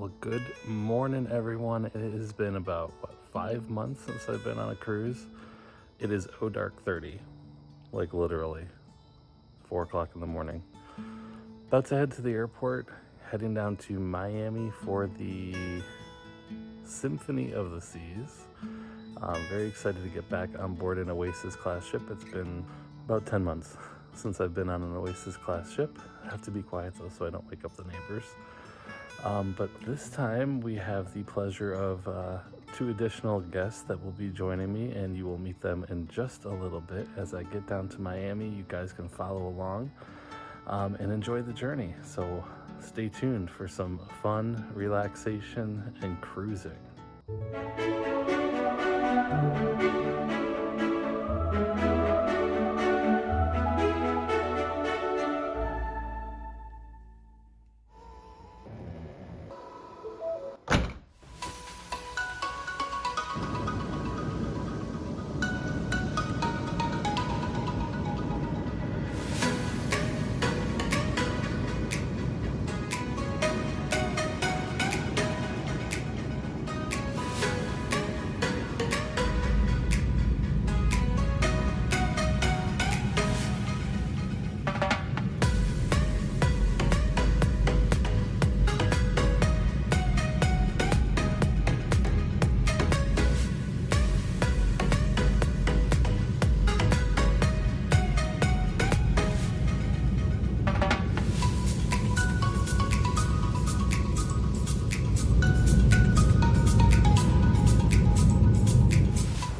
Well, good morning, everyone. It has been about, 5 months since I've been on a cruise. It is dark 30, like literally 4 o'clock in the morning. About to head to the airport, heading down to Miami for the Symphony of the Seas. I'm very excited to get back on board an Oasis class ship. It's been about 10 months since I've been on an Oasis class ship. I have to be quiet though so I don't wake up the neighbors. But this time we have the pleasure of 2 additional guests that will be joining me, and you will meet them in just a little bit. As I get down to Miami, you guys can follow along and enjoy the journey. So stay tuned for some fun, relaxation, and cruising.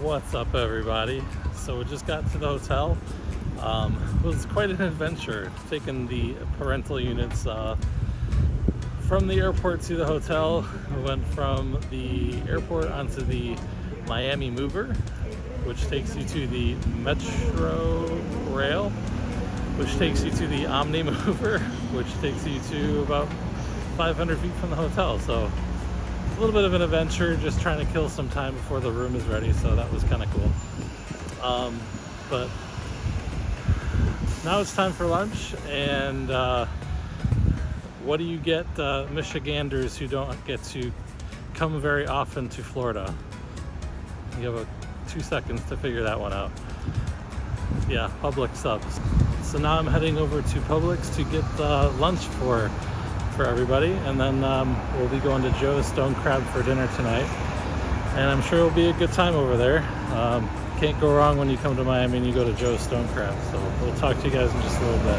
What's up, everybody? So we just got to the hotel. It was quite an adventure taking the parental units from the airport to the hotel. We went from the airport onto the Miami Mover, which takes you to the Metro Rail, which takes you to the Omni Mover, which takes you to about 500 feet from the hotel. So a little bit of an adventure, just trying to kill some time before the room is ready, so that was kind of cool. But now it's time for lunch, and what do you get Michiganders who don't get to come very often to Florida? You have 2 seconds to figure that one out. Yeah, Publix subs. So now I'm heading over to Publix to get lunch for everybody, and then we'll be going to Joe's Stone Crab for dinner tonight, and I'm sure it'll be a good time over there. Can't go wrong when you come to Miami and you go to Joe's Stone Crab. So we'll talk to you guys in just a little bit.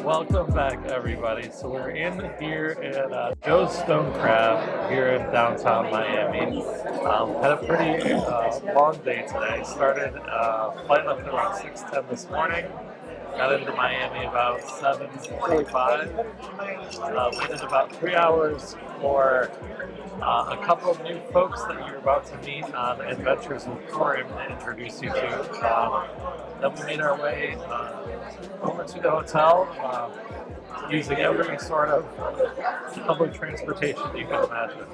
Welcome back, everybody. So we're in here at Joe's Stone Crab here in downtown Miami. Had a pretty long day today. Started flight left around 6:10 this morning. Got into Miami about 7:45. Waited about 3 hours for a couple of new folks that you're about to meet on Adventures with Corey to introduce you to. Then we made our way over to the hotel, using every sort of public transportation you can imagine.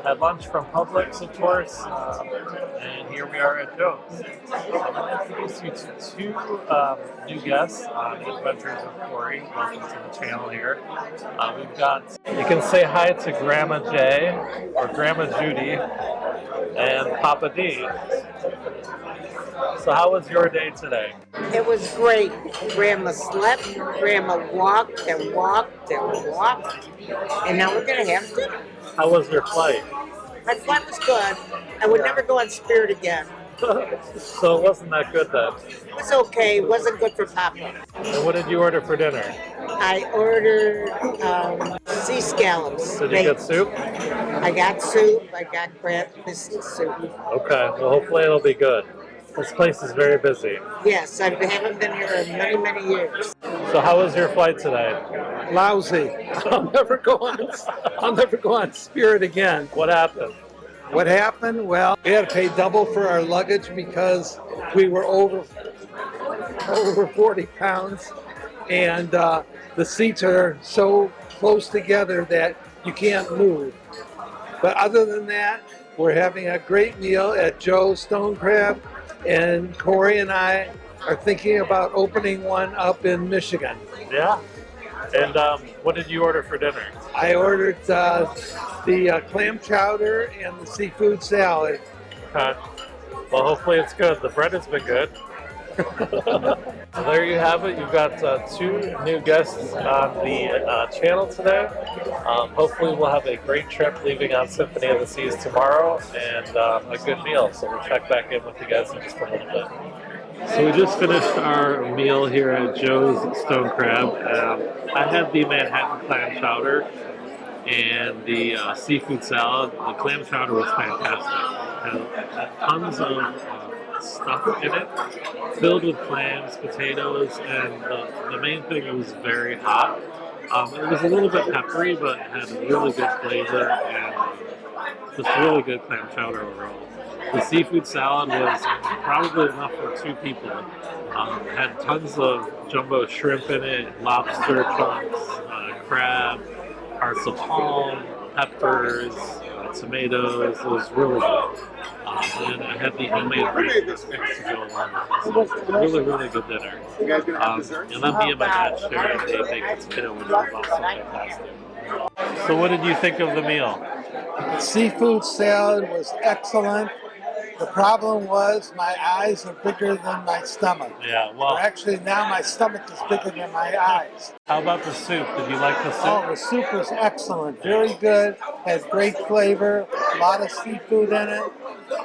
Had lunch from Publix, of course, and here we are at Joe's. I'm going to introduce you to 2 new guests on Adventures with Corey. Welcome to the channel here. We've got, you can say hi to Grandma Jay, or Grandma Judy, and Papa D. So how was your day today? It was great. Grandma slept, Grandma walked and walked and walked, and now we're going to have dinner. How was your flight? My flight was good. I would never go on Spirit again. So it wasn't that good then? It was okay. It wasn't good for Papa. And what did you order for dinner? I ordered sea scallops. Did you get soup? I got soup. I got crab biscuit soup. Okay, well hopefully it'll be good. This place is very busy. Yes, I haven't been here in many, many years. So how was your flight today? Lousy. I'll never go on Spirit again. What happened? What happened? Well, we had to pay double for our luggage because we were over 40 pounds, and the seats are so close together that you can't move. But other than that, We're having a great meal at Joe's Stone Crab, and Corey and I are thinking about opening one up in Michigan. Yeah. And what did you order for dinner? I ordered the clam chowder and the seafood salad. Okay. Well, hopefully it's good. The bread has been good. So there you have it. You've got two new guests on the channel today. Hopefully we'll have a great trip leaving on Symphony of the Seas tomorrow and a good meal. So we'll check back in with you guys in just a little bit. So we just finished our meal here at Joe's Stone Crab. I had the Manhattan clam chowder and the seafood salad. The clam chowder was fantastic. It had tons of stuff in it, filled with clams, potatoes, and the main thing, it was very hot. It was a little bit peppery, but had a really good flavor and just really good clam chowder overall. The seafood salad was probably enough for two people. Had tons of jumbo shrimp in it, lobster chunks, crab, hearts of palm, peppers, tomatoes. It was really good. And I had the homemade breakfast mix to go along with it. So really, really good dinner. And then me and my dad shared a baked potato, which was also fantastic. So what did you think of the meal? The seafood salad was excellent. The problem was my eyes are bigger than my stomach. Yeah, well, Or actually now my stomach is bigger than my eyes. how about the soup? Did you like the soup? Oh, the soup was excellent. Very good. Had great flavor. A lot of seafood in it.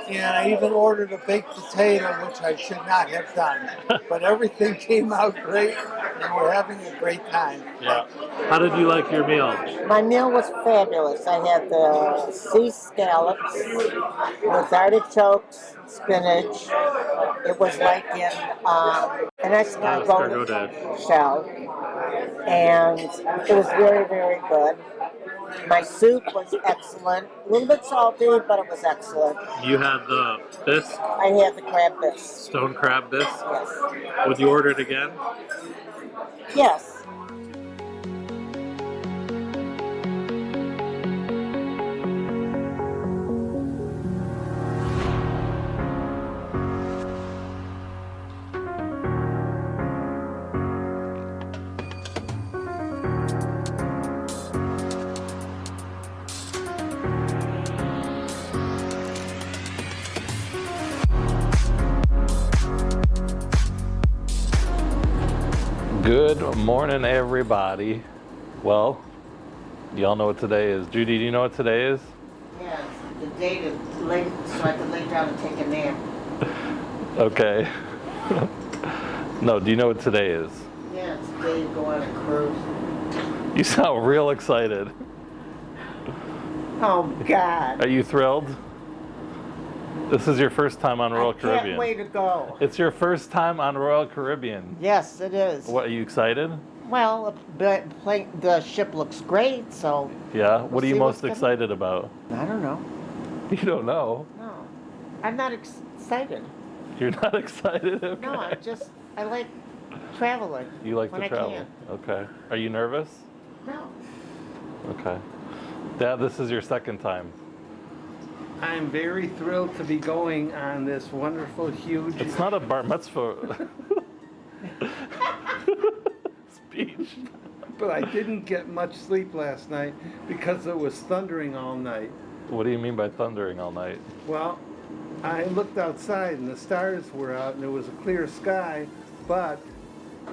And I even ordered a baked potato, which I should not have done. But everything came out great, and we're having a great time. Yeah. How did you like your meal? My meal was fabulous. I had the sea scallops with artichokes, spinach. It was like in an escargot shell. And it was very, very good. My soup was excellent. A little bit salty, but it was excellent. You had the bisque, I had the crab bisque. stone crab bisque. Yes. Would you order it again? Yes. Good morning, everybody. Well, y'all know what today is. Judy, do you know what today is? Yes. The date is late, so I could lay down and take a nap. Okay. No, do you know what today is? Yeah, it's the day you go on a cruise. You sound real excited. Oh, God. Are you thrilled? This is your first time on Royal Caribbean. I can't wait to go. It's your first time on Royal Caribbean. Yes, it is. What, are you excited? Well, the ship looks great, so... Yeah? What are you see most what's excited about? I don't know. You don't know? No. I'm not excited. You're not excited? Okay. No, I like traveling. You like when to I travel? can. Okay. Are you nervous? No. Okay. Dad, this is your second time. I'm very thrilled to be going on this wonderful, huge... It's not a bar mitzvah speech. But I didn't get much sleep last night because it was thundering all night. What do you mean by thundering all night? Well, I looked outside and the stars were out and it was a clear sky, but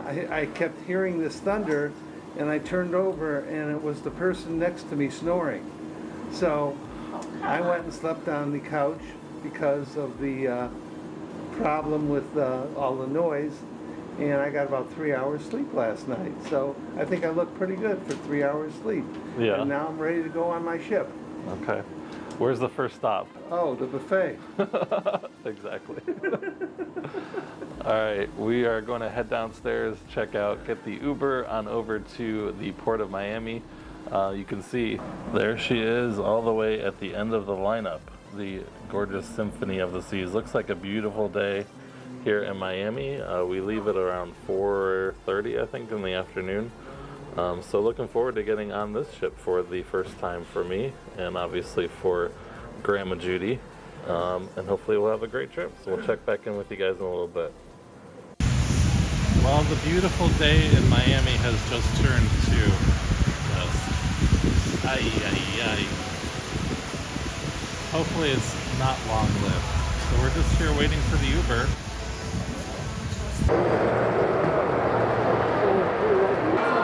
I kept hearing this thunder and I turned over and it was the person next to me snoring. So I went and slept on the couch because of the problem with all the noise, and I got about 3 hours sleep last night. So I think I look pretty good for 3 hours sleep. Yeah. And now I'm ready to go on my ship. Okay. Where's the first stop? Oh, the buffet. Exactly. All right, we are going to head downstairs, check out, get the Uber on over to the Port of Miami. You can see there she is all the way at the end of the lineup, the gorgeous Symphony of the Seas. Looks like a beautiful day here in Miami. We leave at around 4:30, I think, in the afternoon. So looking forward to getting on this ship for the first time for me, and obviously for Grandma Judy, and hopefully we'll have a great trip. So we'll check back in with you guys in a little bit. Well, the beautiful day in Miami has just turned to dust. Ay, ay, ay. Hopefully it's not long-lived. So we're just here waiting for the Uber.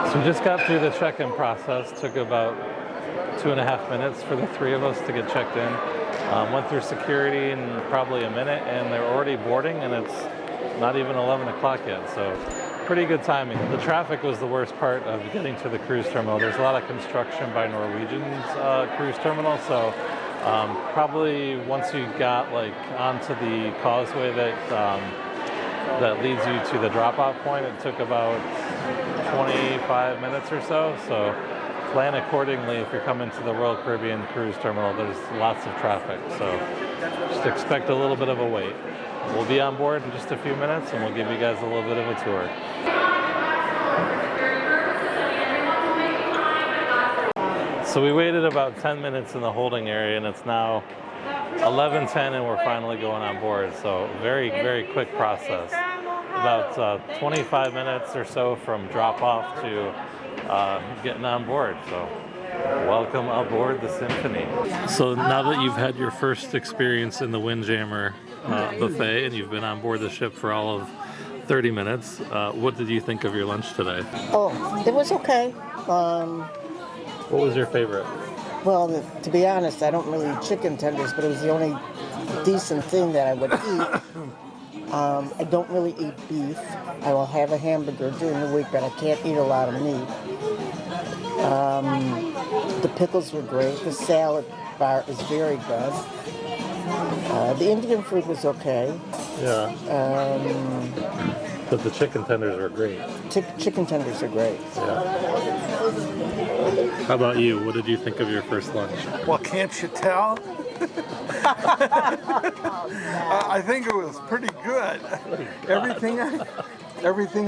So we just got through the check-in process. Took about 2.5 minutes for the three of us to get checked in. Went through security in probably a minute, and they're already boarding, and it's not even 11 o'clock yet, so pretty good timing. The traffic was the worst part of getting to the cruise terminal. There's a lot of construction by Norwegian's cruise terminal, so probably once you got like onto the causeway that leads you to the drop-off point, it took about 25 minutes or so. So plan accordingly if you're coming to the Royal Caribbean Cruise Terminal. There's lots of traffic, so just expect a little bit of a wait. We'll be on board in just a few minutes, and we'll give you guys a little bit of a tour. So we waited about 10 minutes in the holding area, and it's now 11:10, and we're finally going on board. So very, very quick process. About 25 minutes or so from drop-off to getting on board. So welcome aboard the Symphony. So now that you've had your first experience in the Windjammer buffet and you've been on board the ship for all of 30 minutes, what did you think of your lunch today? Oh, it was okay. What was your favorite? Well, to be honest, I don't really eat chicken tenders, but it was the only decent thing that I would eat. I don't really eat beef. I will have a hamburger during the week, but I can't eat a lot of meat. The pickles were great. The salad bar is very good. The Indian food was okay. Yeah. But the chicken tenders were great. Chicken tenders are great. Yeah. How about you? What did you think of your first lunch? Well, can't you tell? I think it was pretty good. Everything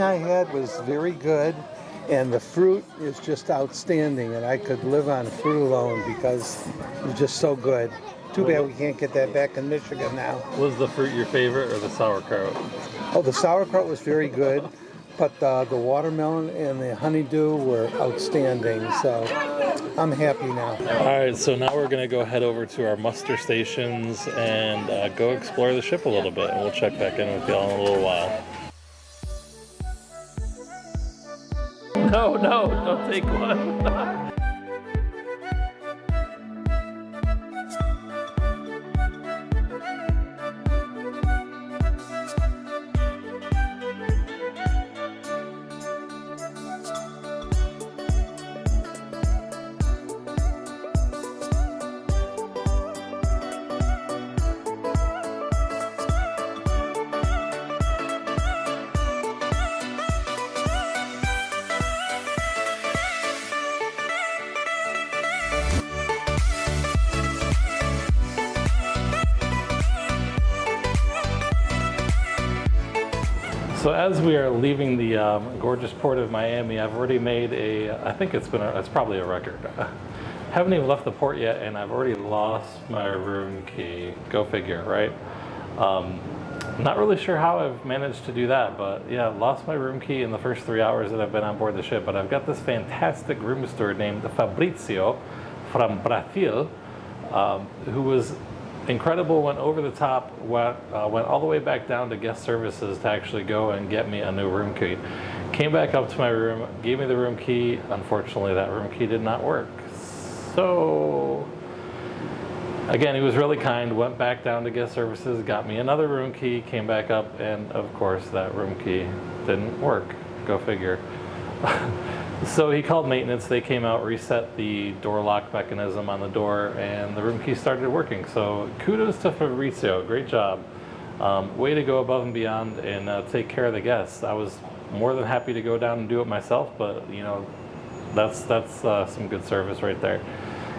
I had was very good, and the fruit is just outstanding, and I could live on fruit alone because it's just so good. Too bad we can't get that back in Michigan now. Was the fruit your favorite or the sauerkraut? Oh, the sauerkraut was very good, but the watermelon and the honeydew were outstanding, so I'm happy now. All right, so now we're going to go head over to our muster stations and go explore the ship a little bit, and we'll check back in with y'all in a little while. No, don't take one. So as we are leaving the gorgeous port of Miami, I've already made I think it's probably a record. Haven't even left the port yet, and I've already lost my room key. Go figure, right? Not really sure how I've managed to do that, but yeah, lost my room key in the first 3 hours that I've been on board the ship. But I've got this fantastic room steward named Fabrizio from Brazil, who was incredible, went over the top, went all the way back down to guest services to actually go and get me a new room key. Came back up to my room, gave me the room key. Unfortunately, that room key did not work. So, again, he was really kind, went back down to guest services, got me another room key, came back up, and of course, that room key didn't work. Go figure. So he called maintenance, they came out, reset the door lock mechanism on the door, and the room key started working. So kudos to Fabrizio, great job. Way to go above and beyond and take care of the guests. I was more than happy to go down and do it myself, but you know, that's some good service right there.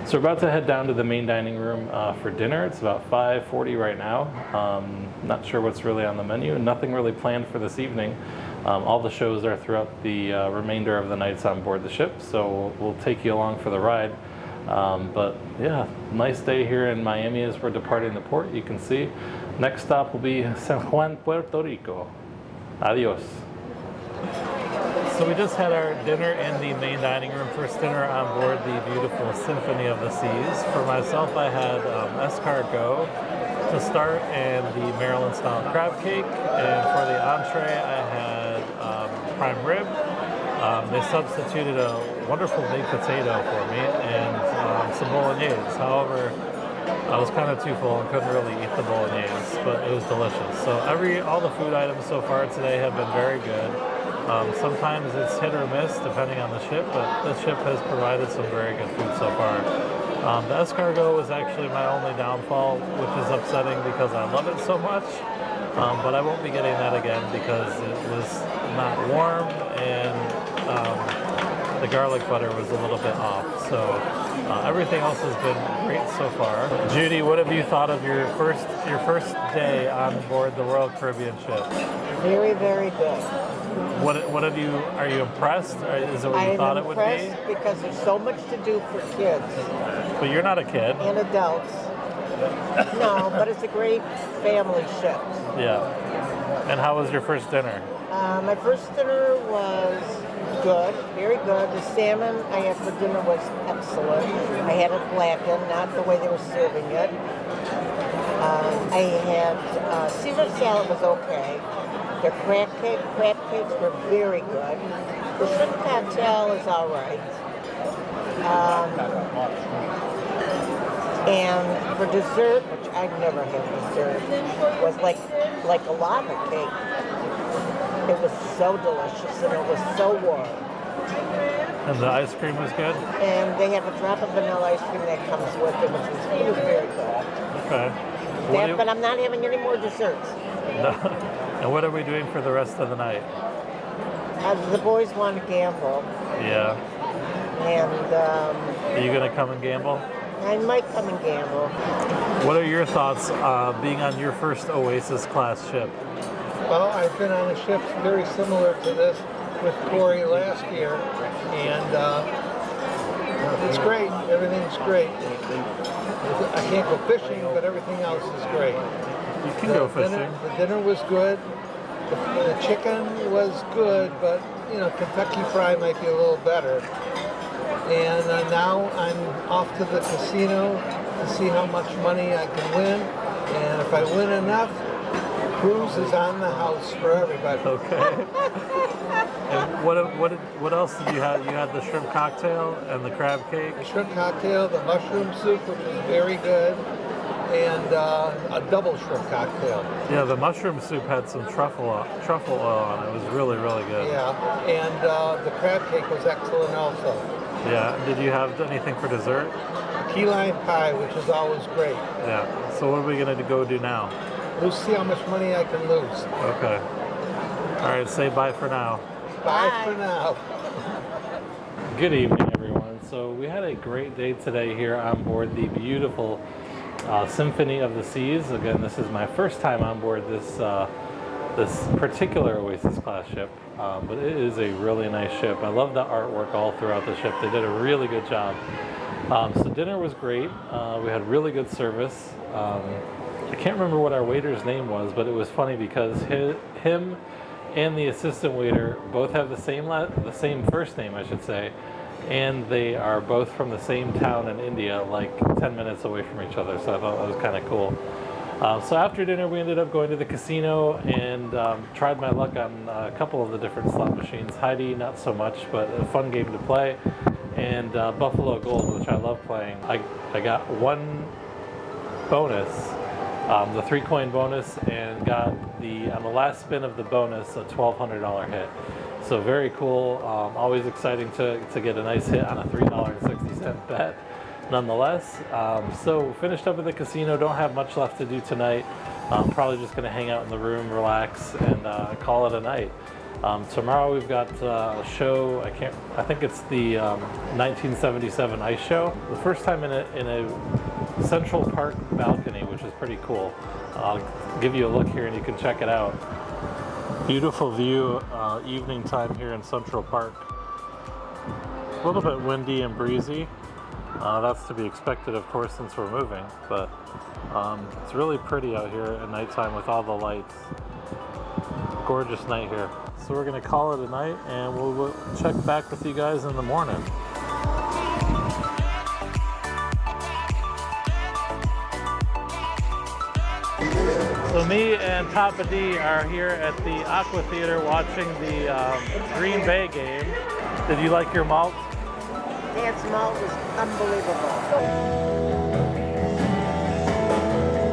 So we're about to head down to the main dining room for dinner. It's about 5:40 right now. Not sure what's really on the menu. Nothing really planned for this evening. All the shows are throughout the remainder of the nights on board the ship, so we'll take you along for the ride. But yeah, nice day here in Miami as we're departing the port. You can see next stop will be San Juan, Puerto Rico. Adios. So we just had our dinner in the main dining room. First dinner on board the beautiful Symphony of the Seas. For myself, I had escargot to start and the Maryland style crab cake. And for the entree, I had prime rib. They substituted a wonderful baked potato for me and some bolognese. However, I was kind of too full and couldn't really eat the bolognese, but it was delicious. So all the food items so far today have been very good. Sometimes it's hit or miss depending on the ship, but this ship has provided some very good food so far. The escargot was actually my only downfall, which is upsetting because I love it so much. But I won't be getting that again because it was not warm and the garlic butter was a little bit off. So everything else has been great so far. Judy, what have you thought of your first day on board the Royal Caribbean ship? Very, very good. What have you? Are you impressed? Or is it what you thought it would be? I'm impressed because there's so much to do for kids. But you're not a kid. And adults. No, but it's a great family ship. Yeah. And how was your first dinner? My first dinner was good, very good. The salmon I had for dinner was excellent. I had it blackened, not the way they were serving it. I had Caesar salad was okay. Their crab cakes were very good. The shrimp cocktail is all right. And for dessert, which I've never had dessert, was like a lava cake. It was so delicious and it was so warm. And the ice cream was good? And they have a drop of vanilla ice cream that comes with it, which was very good. Okay. But I'm not having any more desserts. No. And what are we doing for the rest of the night? The boys want to gamble. Yeah. And are you going to come and gamble? I might come and gamble. What are your thoughts being on your first Oasis class ship? Well, I've been on a ship very similar to this with Corey last year, and it's great. Everything's great. I can't go fishing, but everything else is great. You can go fishing. The dinner was good. The chicken was good, but Kentucky Fried might be a little better. And now I'm off to the casino to see how much money I can win, and if I win enough, cruise is on the house for everybody. Okay. And what else did you have? You had the shrimp cocktail and the crab cake. The shrimp cocktail, the mushroom soup, which was very good, and a double shrimp cocktail. Yeah, the mushroom soup had some truffle oil on it. It was really, really good. Yeah, and the crab cake was excellent also. Yeah. Did you have anything for dessert? Key lime pie, which is always great. Yeah. So what are we gonna go do now? We'll see how much money I can lose. Okay. All right. Say bye for now. Bye for now. Good evening, everyone. So we had a great day today here on board the beautiful Symphony of the Seas. Again, this is my first time on board this particular Oasis class ship, but it is a really nice ship. I love the artwork all throughout the ship. They did a really good job. So dinner was great. We had really good service. I can't remember what our waiter's name was, but it was funny because him and the assistant waiter both have the same first name, I should say, and they are both from the same town in India, like 10 minutes away from each other. So I thought that was kind of cool. So after dinner, we ended up going to the casino and tried my luck on a couple of the different slot machines. Heidi, not so much, but a fun game to play. And Buffalo Gold, which I love playing. I got one bonus, the 3-coin bonus, and got on the last spin of the bonus, a $1,200 hit. So very cool. Always exciting to get a nice hit on a $3.60 bet. Nonetheless, so finished up at the casino. Don't have much left to do tonight. Probably just going to hang out in the room, relax, and call it a night. Tomorrow we've got a show. I think it's the 1977 ice show. The first time in a Central Park balcony, which is pretty cool. I'll give you a look here, and you can check it out. Beautiful view, evening time here in Central Park. A little bit windy and breezy. That's to be expected, of course, since we're moving, but it's really pretty out here at nighttime with all the lights. Gorgeous night here. So we're gonna call it a night, and we'll check back with you guys in the morning. So me and Papa D are here at the Aqua Theater watching the Green Bay game. Did you like your malt? Dad's malt was unbelievable.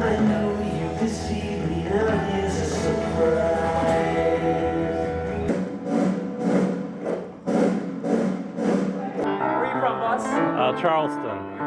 I know you deceived me, now here's a surprise. Where are you from, boss? Charleston.